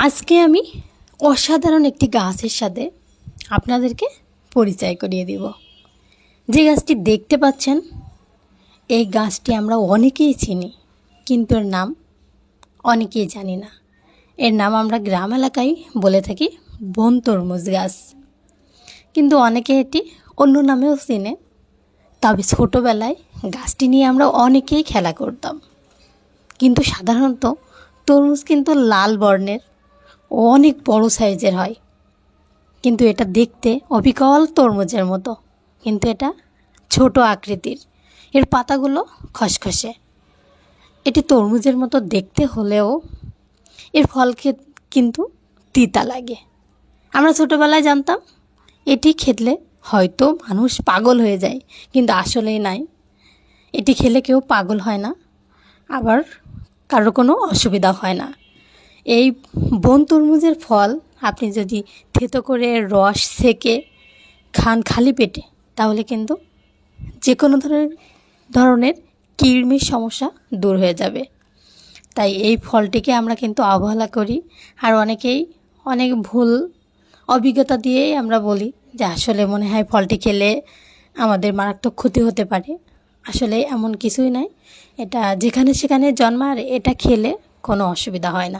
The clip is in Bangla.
আজকে আমি অসাধারণ একটি গাছের সাথে আপনাদেরকে পরিচয় করিয়ে দিব। যে গাছটি দেখতে পাচ্ছেন, এই গাছটি আমরা অনেকেই চিনি, কিন্তু এর নাম অনেকেই জানি না। এর নাম আমরা গ্রাম এলাকায় বলে থাকি বন তরমুজ গাছ, কিন্তু অনেকে এটি অন্য নামেও চেনে। তবে ছোটোবেলায় গাছটি নিয়ে আমরা অনেকেই খেলা করতাম। কিন্তু সাধারণত তরমুজ কিন্তু লাল বর্ণের ও অনেক বড় সাইজের হয়, কিন্তু এটা দেখতে অবিকল তরমুজের মতো, কিন্তু এটা ছোট আকৃতির। এর পাতাগুলো খসখসে। এটি তরমুজের মতো দেখতে হলেও এর ফল কিন্তু তিতা লাগে। আমরা ছোটোবেলায় জানতাম এটি খেলে হয়তো মানুষ পাগল হয়ে যায়, কিন্তু আসলেই নাই। এটি খেলে কেউ পাগল হয় না, আবার কারো কোনো অসুবিধা হয় না। এই বন তরমুজের ফল আপনি যদি থেতো করে রস সেকে খান খালি পেটে, তাহলে কিন্তু যে কোনো ধরনের কৃমির সমস্যা দূর হয়ে যাবে। তাই এই ফলটিকে আমরা কিন্তু অবহেলা করি, আর অনেকেই অনেক ভুল অভিজ্ঞতা দিয়েই আমরা বলি যে আসলে মনে হয় ফলটি খেলে আমাদের মারাত্মক ক্ষতি হতে পারে। আসলে এমন কিছুই নয়, এটা যেখানে সেখানে জন্মায়, আর এটা খেলে কোনো অসুবিধা হয় না।